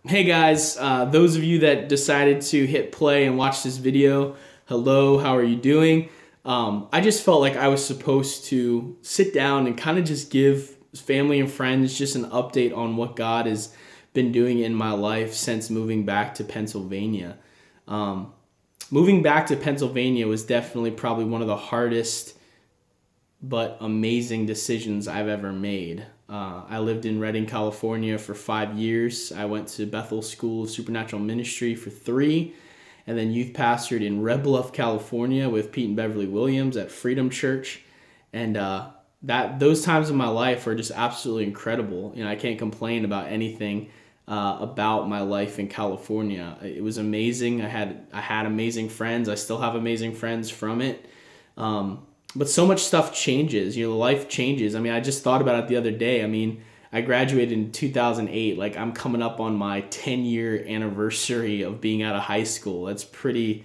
Hey guys, those of you that decided to hit play and watch this video, hello, how are you doing? I just felt like I was supposed to sit down and kind of just give family and friends just an update on what God has been doing in my life since moving back to Pennsylvania. Um, Moving back to Pennsylvania was definitely probably one of the hardest but amazing decisions I've ever made. I lived in Redding, California for 5 years. I went to Bethel School of Supernatural Ministry for 3, and then youth pastored in Red Bluff, California with Pete and Beverly Williams at Freedom Church. And that those times in my life are just absolutely incredible. I can't complain about anything about my life in California. It was amazing. I had amazing friends. I still have amazing friends from it. But so much stuff changes. Life changes. I just thought about it the other day. I graduated in 2008. Like, I'm coming up on my 10-year anniversary of being out of high school. That's pretty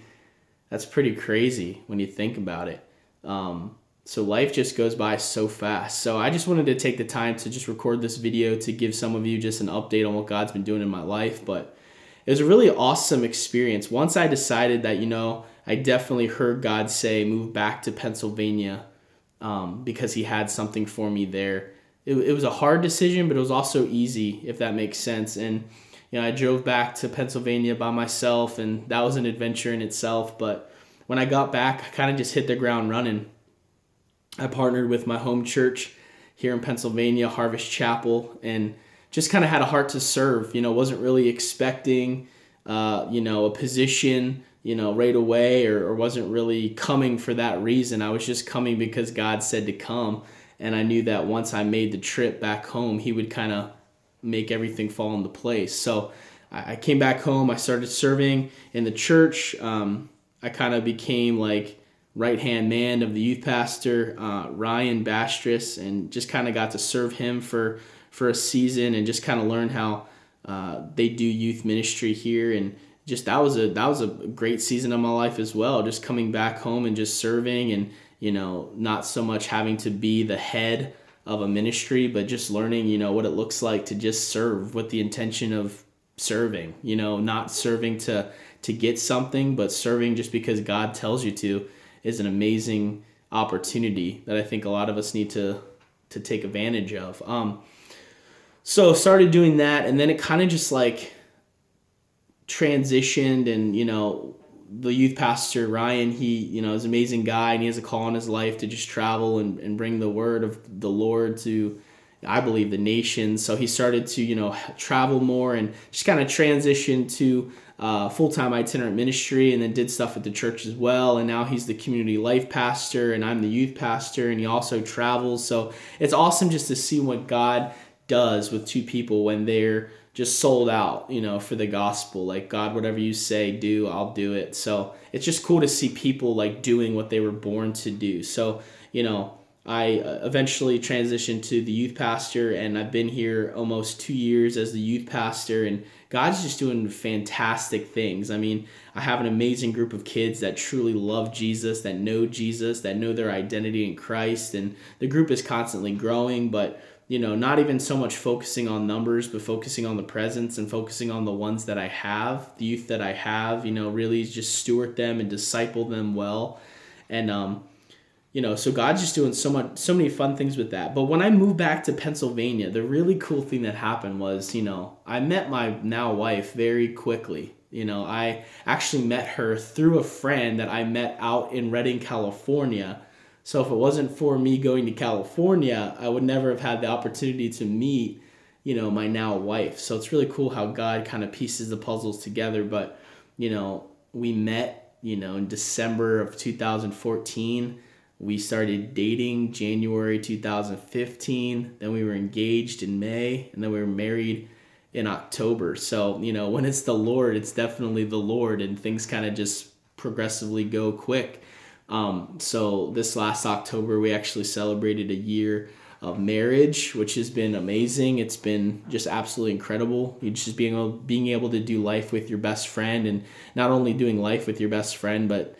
crazy when you think about it. So life just goes by so fast. So I just wanted to take the time to just record this video to give some of you just an update on what God's been doing in my life. But it was a really awesome experience. Once I decided that, I definitely heard God say, move back to Pennsylvania, because he had something for me there. It was a hard decision, but it was also easy, if that makes sense. And, I drove back to Pennsylvania by myself, and that was an adventure in itself. But when I got back, I kind of just hit the ground running. I partnered with my home church here in Pennsylvania, Harvest Chapel, and just kind of had a heart to serve. Wasn't really expecting, a position, right away, or wasn't really coming for that reason. I was just coming because God said to come, and I knew that once I made the trip back home, he would kind of make everything fall into place. So I came back home. I started serving in the church. I kind of became like right hand man of the youth pastor, Ryan Bastris, and just kind of got to serve him for a season and just kind of learn how they do youth ministry here. And just that was a great season of my life as well, just coming back home and just serving, and not so much having to be the head of a ministry, but just learning what it looks like to just serve with the intention of serving, not serving to get something, but serving just because God tells you to, is an amazing opportunity that I think a lot of us need to take advantage of. So started doing that, and then it kind of just like transitioned. And the youth pastor Ryan, he is an amazing guy, and he has a call in his life to just travel and bring the word of the Lord to, I believe, the nations. So he started to travel more and just kind of transition to full-time itinerant ministry, and then did stuff at the church as well. And now he's the community life pastor, and I'm the youth pastor, and he also travels. So it's awesome just to see what God does with two people when they're just sold out, for the gospel. Like, God, whatever you say, do, I'll do it. So it's just cool to see people like doing what they were born to do. So, I eventually transitioned to the youth pastor, and I've been here almost 2 years as the youth pastor, and God's just doing fantastic things. I have an amazing group of kids that truly love Jesus, that know their identity in Christ, and the group is constantly growing, but not even so much focusing on numbers, but focusing on the presence and focusing on the ones that I have, the youth that I have, really just steward them and disciple them well. And, so God's just doing so many fun things with that. But when I moved back to Pennsylvania, the really cool thing that happened was, I met my now wife very quickly. I actually met her through a friend that I met out in Redding, California. So if it wasn't for me going to California, I would never have had the opportunity to meet, my now wife. So it's really cool how God kind of pieces the puzzles together. But, we met, in December of 2014. We started dating January 2015. Then we were engaged in May, and then we were married in October. So, when it's the Lord, it's definitely the Lord, and things kind of just progressively go quick. So this last October, we actually celebrated a year of marriage, which has been amazing. It's been just absolutely incredible. You just being able to do life with your best friend, and not only doing life with your best friend, but,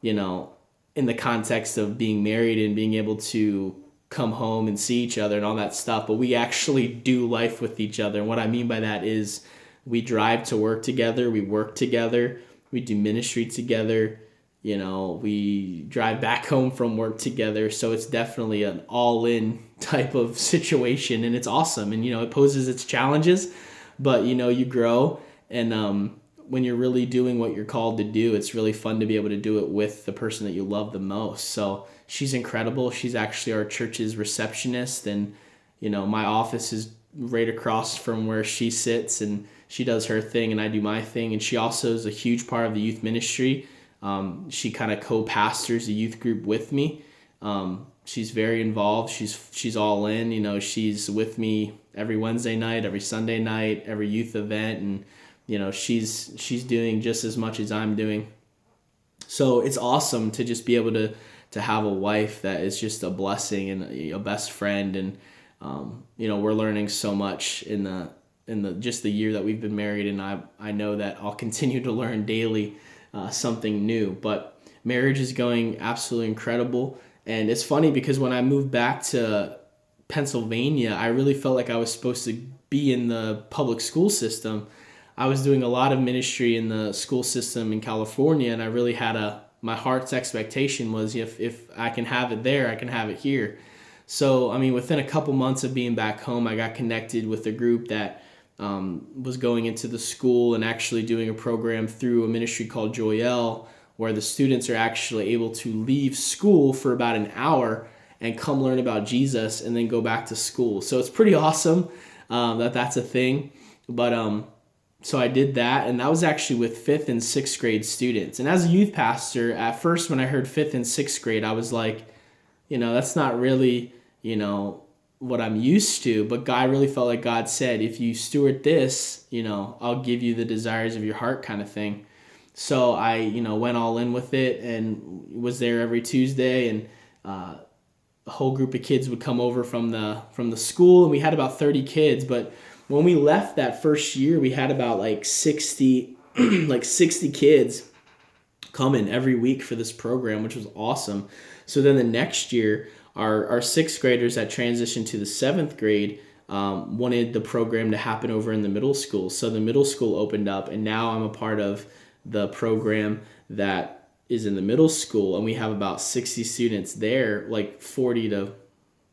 in the context of being married and being able to come home and see each other and all that stuff. But we actually do life with each other. And what I mean by that is we drive to work together, we work together, we do ministry together, we drive back home from work together. So it's definitely an all-in type of situation, and it's awesome. And, it poses its challenges, but, you grow. And when you're really doing what you're called to do, it's really fun to be able to do it with the person that you love the most. So she's incredible. She's actually our church's receptionist, and, my office is right across from where she sits, and she does her thing and I do my thing. And she also is a huge part of the youth ministry. She kind of co-pastors the youth group with me. She's very involved. She's all in. She's with me every Wednesday night, every Sunday night, every youth event, and she's doing just as much as I'm doing. So it's awesome to just be able to have a wife that is just a blessing and a best friend. And we're learning so much in the just the year that we've been married, and I know that I'll continue to learn daily something new. But marriage is going absolutely incredible. And it's funny because when I moved back to Pennsylvania, I really felt like I was supposed to be in the public school system. I was doing a lot of ministry in the school system in California, and I really had my heart's expectation was if I can have it there, I can have it here. So, within a couple months of being back home, I got connected with a group that was going into the school and actually doing a program through a ministry called Joyelle, where the students are actually able to leave school for about an hour and come learn about Jesus and then go back to school. So it's pretty awesome that's a thing. But so I did that, and that was actually with 5th and 6th grade students. And as a youth pastor, at first when I heard 5th and 6th grade, I was like, that's not really, what I'm used to. But I really felt like God said, if you steward this, I'll give you the desires of your heart, kind of thing. So I, went all in with it and was there every Tuesday, and a whole group of kids would come over from the school, and we had about 30 kids. But when we left that first year, we had about 60 kids coming every week for this program, which was awesome. So then the next year, our 6th graders that transitioned to the 7th grade wanted the program to happen over in the middle school. So the middle school opened up, and now I'm a part of the program that is in the middle school, and we have about 60 students there, 40 to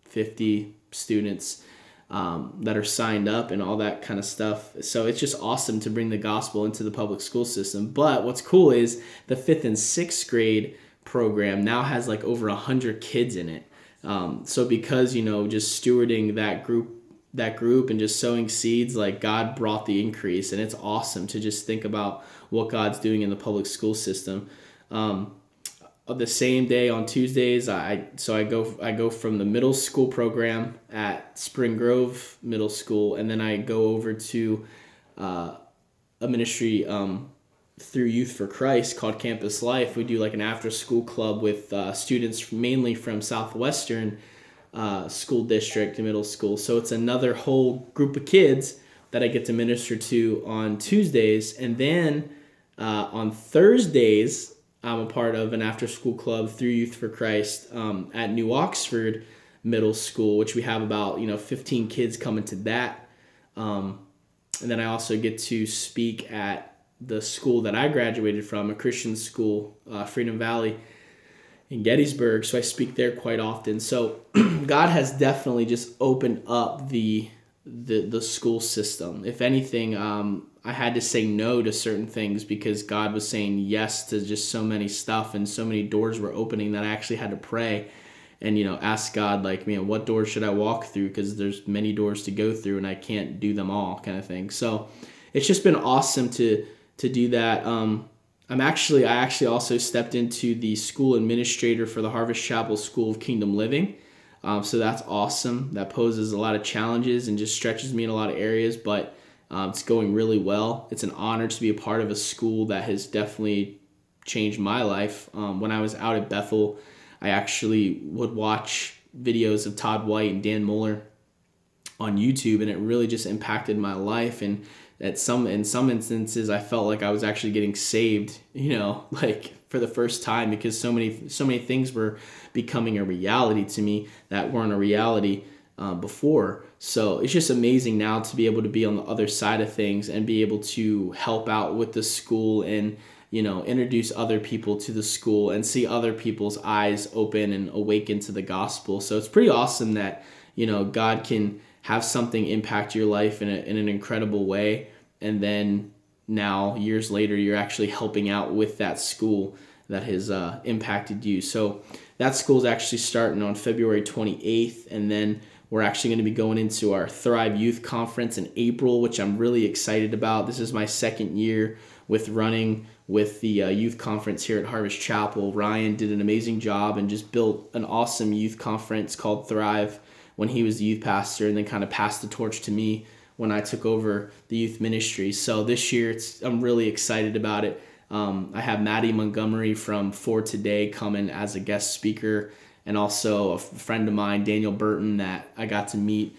50 students that are signed up and all that kind of stuff. So it's just awesome to bring the gospel into the public school system. But what's cool is the 5th and 6th grade program now has over 100 kids in it. So because, just stewarding that group and just sowing seeds, God brought the increase, and it's awesome to just think about what God's doing in the public school system. The same day on Tuesdays, I go from the middle school program at Spring Grove Middle School, and then I go over to a ministry through Youth for Christ called Campus Life. We do an after school club with students mainly from Southwestern school district middle school. So it's another whole group of kids that I get to minister to on Tuesdays. And then on Thursdays, I'm a part of an after-school club through Youth for Christ at New Oxford Middle School, which we have about 15 kids coming to that. And then I also get to speak at the school that I graduated from, a Christian school, Freedom Valley in Gettysburg. So I speak there quite often. So God has definitely just opened up the school system. If anything, I had to say no to certain things because God was saying yes to just so many stuff, and so many doors were opening that I actually had to pray and ask God, what doors should I walk through, because there's many doors to go through and I can't do them all, kind of thing. So it's just been awesome to do that. I actually also stepped into the school administrator for the Harvest Chapel School of Kingdom Living. So that's awesome. That poses a lot of challenges and just stretches me in a lot of areas, but it's going really well. It's an honor to be a part of a school that has definitely changed my life. When I was out at Bethel, I actually would watch videos of Todd White and Dan Muller on YouTube, and it really just impacted my life. And in some instances, I felt like I was actually getting saved, for the first time, because so many things were becoming a reality to me that weren't a reality before. So it's just amazing now to be able to be on the other side of things and be able to help out with the school and, introduce other people to the school and see other people's eyes open and awaken to the gospel. So it's pretty awesome that, God can have something impact your life in an incredible way. And then now, years later, you're actually helping out with that school that has impacted you. So that school is actually starting on February 28th. And then we're actually going to be going into our Thrive Youth Conference in April, which I'm really excited about. This is my second year with running with the youth conference here at Harvest Chapel. Ryan did an amazing job and just built an awesome youth conference called Thrive when he was the youth pastor, and then kind of passed the torch to me when I took over the youth ministry. So this year, I'm really excited about it. I have Maddie Montgomery from For Today coming as a guest speaker, and also a friend of mine, Daniel Burton, that I got to meet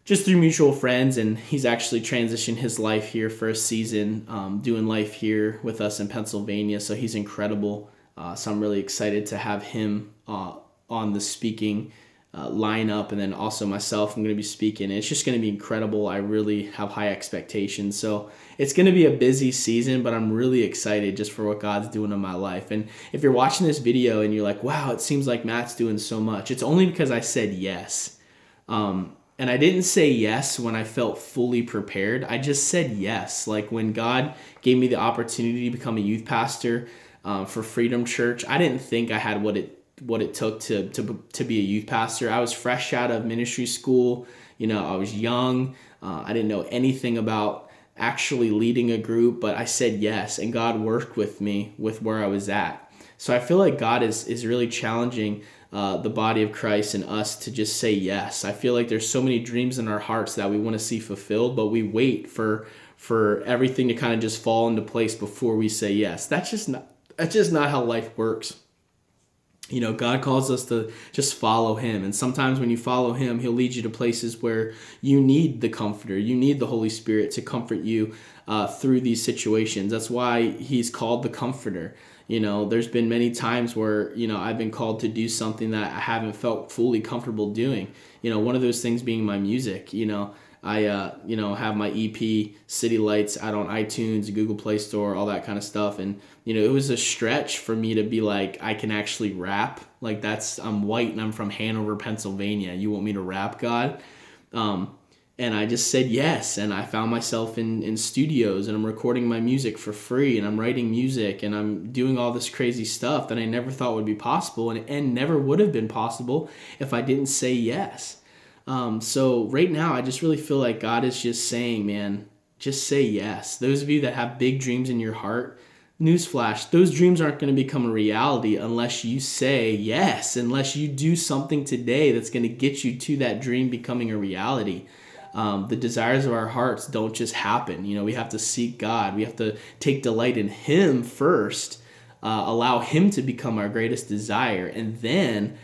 just through mutual friends, and he's actually transitioned his life here for a season, doing life here with us in Pennsylvania. So he's incredible. So I'm really excited to have him on the speaking lineup, and then also myself, I'm going to be speaking. It's just going to be incredible. I really have high expectations. So it's going to be a busy season, but I'm really excited just for what God's doing in my life. And if you're watching this video and you're like, wow, it seems like Matt's doing so much, it's only because I said yes. And I didn't say yes when I felt fully prepared. I just said yes. Like when God gave me the opportunity to become a youth pastor for Freedom Church, I didn't think I had what it took to be a youth pastor. I was fresh out of ministry school. I was young. I didn't know anything about actually leading a group, but I said yes, and God worked with me with where I was at. So I feel like God is really challenging the body of Christ and us to just say yes. I feel like there's so many dreams in our hearts that we want to see fulfilled, but we wait for everything to kind of just fall into place before we say yes. That's just not how life works. God calls us to just follow him. And sometimes when you follow him, he'll lead you to places where you need the comforter. You need the Holy Spirit to comfort you through these situations. That's why he's called the comforter. There's been many times where, I've been called to do something that I haven't felt fully comfortable doing. One of those things being my music. I have my EP City Lights out on iTunes, Google Play Store, all that kind of stuff. And, it was a stretch for me to be like, I can actually rap. Like I'm white and I'm from Hanover, Pennsylvania. You want me to rap, God? And I just said yes. And I found myself in studios, and I'm recording my music for free, and I'm writing music, and I'm doing all this crazy stuff that I never thought would be possible and never would have been possible if I didn't say yes. So right now, I just really feel like God is just saying, man, just say yes. Those of you that have big dreams in your heart, newsflash, those dreams aren't going to become a reality unless you say yes, unless you do something today that's going to get you to that dream becoming a reality. The desires of our hearts don't just happen. We have to seek God. We have to take delight in him first, allow him to become our greatest desire, and then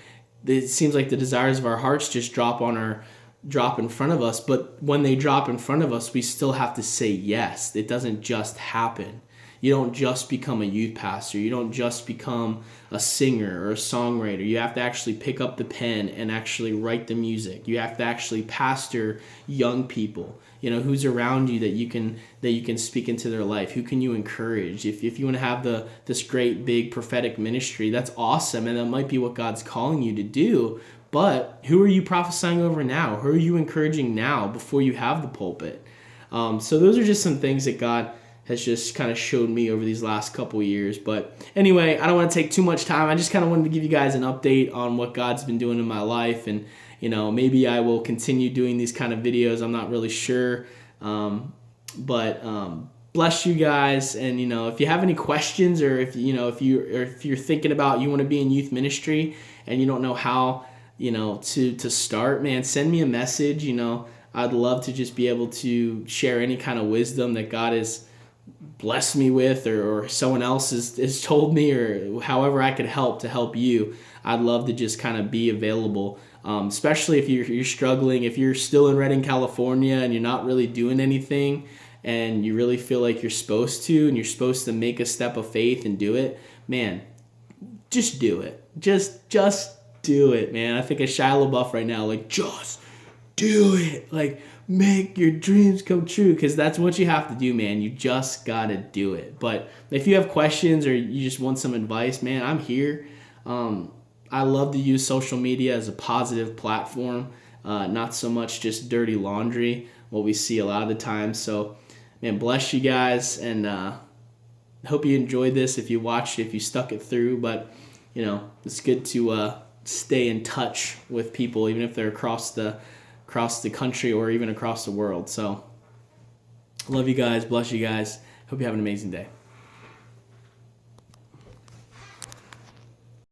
it seems like the desires of our hearts just drop in front of us. But when they drop in front of us, we still have to say yes. It doesn't just happen. You don't just become a youth pastor. You don't just become a singer or a songwriter. You have to actually pick up the pen and actually write the music. You have to actually pastor young people. Who's around you that you can speak into their life. Who can you encourage? If you want to have this great big prophetic ministry, that's awesome, and that might be what God's calling you to do. But who are you prophesying over now? Who are you encouraging now before you have the pulpit? So those are just some things that God has just kind of showed me over these last couple years. But anyway, I don't want to take too much time. I just kind of wanted to give you guys an update on what God's been doing in my life. And, maybe I will continue doing these kind of videos. I'm not really sure. But bless you guys. And, if you have any questions, or if you're thinking about you want to be in youth ministry and you don't know how, to start, man, send me a message. I'd love to just be able to share any kind of wisdom that God has blessed me with, or someone else has told me, or however I could help to help you. I'd love to just kind of be available, especially if you're struggling, if you're still in Redding, California, and you're not really doing anything, and you really feel like you're supposed to, and you're supposed to make a step of faith and do it. Man, just do it. Just do it, man. I think of Shia LaBeouf right now, like, just do it. Like, make your dreams come true, because that's what you have to do, man. You just got to do it. But if you have questions or you just want some advice, man, I'm here. I love to use social media as a positive platform, not so much just dirty laundry, what we see a lot of the time. So, man, bless you guys, and hope you enjoyed this. If you watched, if you stuck it through, but it's good to stay in touch with people, even if they're across the country or even across the world. So, love you guys, bless you guys. Hope you have an amazing day.